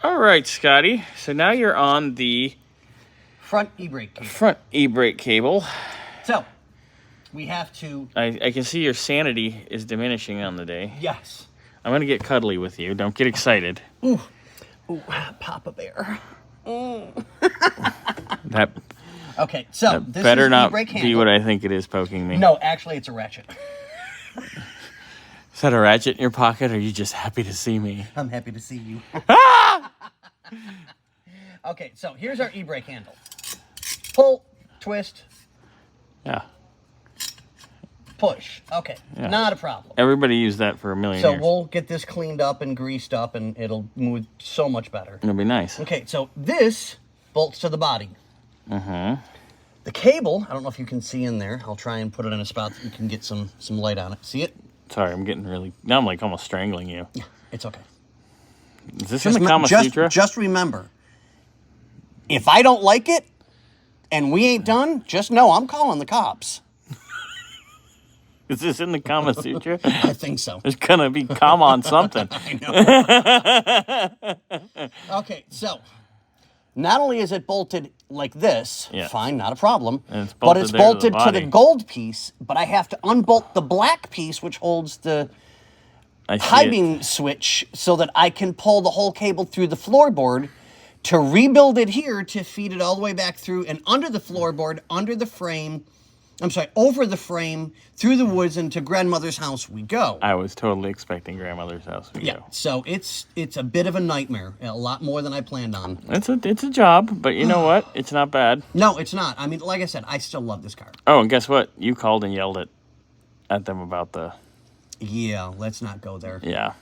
All right, Scotty. So now you're on the front e-brake cable. Front e-brake cable. So, we have to... I can see your sanity is diminishing on the day. Yes. I'm going to get cuddly with you. Don't get excited. Ooh. Ooh, Papa Bear. That... Okay, so that this better is not e-brake be handle. what I think it is poking me. No, actually, it's a ratchet. Is that a ratchet in your pocket, or are you just happy to see me? I'm happy to see you. Okay, so here's our e-brake handle. Pull, twist. Yeah. Push. Okay, yeah. Not a problem. Everybody used that for a million years. So we'll get this cleaned up and greased up, and it'll move so much better. It'll be nice. Okay, so this bolts to the body. Mm-hmm. The cable, I don't know if you can see in there. I'll try and put it in a spot that you can get some light on it. See it? Sorry, I'm getting really... Now I'm like almost strangling you. Yeah, it's okay. Is this in the Kama Sutra? Just remember, if I don't like it and we ain't done, just know I'm calling the cops. Is this in the Kama Sutra? I think so. There's going to be Kama on something. I know. Okay, so... Not only is it bolted like this, fine, not a problem, but it's bolted to the gold piece, but I have to unbolt the black piece, which holds the high beam switch, so that I can pull the whole cable through the floorboard to rebuild it here to feed it all the way back through and under the floorboard, under the frame, over the frame, through the woods, and to grandmother's house we go. I was totally expecting grandmother's house we go. So it's a bit of a nightmare, a lot more than I planned on. It's a job, but you know what? It's not bad. No, it's not. I mean, like I said, I still love this car. Oh, and guess what? You called and yelled at them about the... Yeah, let's not go there. Yeah.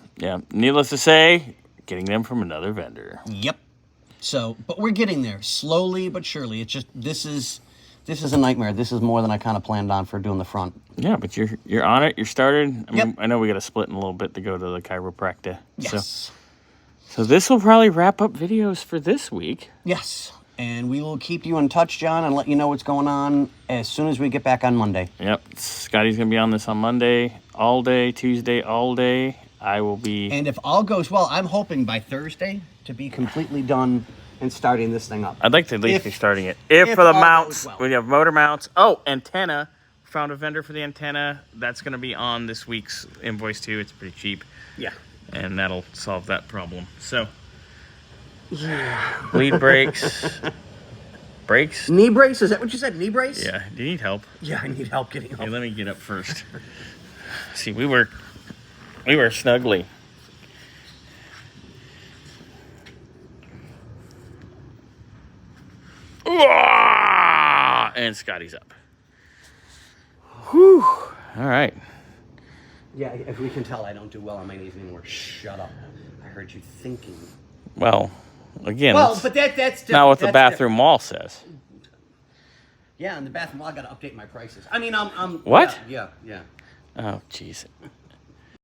Needless to say, getting them from another vendor. Yep. So, but we're getting there, slowly but surely. It's just, this is a nightmare. This is more than I kind of planned on for doing the front. Yeah, but you're on it. You're started. I know we got to split in a little bit to go to the chiropractor. Yes. So this will probably wrap up videos for this week. Yes. And we will keep you in touch, John, and let you know what's going on as soon as we get back on Monday. Yep. Scotty's going to be on this on Monday, all day, Tuesday, all day. I will be... And if all goes well, I'm hoping by Thursday to be completely done and starting this thing up. I'd like to at least be starting it. If for the mounts, we have motor mounts. Oh, antenna. Found a vendor for the antenna. That's going to be on this week's invoice too. It's pretty cheap. Yeah. And that'll solve that problem. So, bleed brakes. Brakes? Knee brace? Is that what you said? Knee brace? Yeah. Do you need help? Yeah, I need help getting up. Hey, let me get up first. See, we were snugly. And Scotty's up. Whew. All right. Yeah, if we can tell I don't do well on my knees anymore. Shut up. I heard you thinking. Well, again, but that's different. Not what the bathroom wall says. Yeah, in the bathroom wall, I got to update my prices. I mean, I'm what? Yeah. Oh, jeez.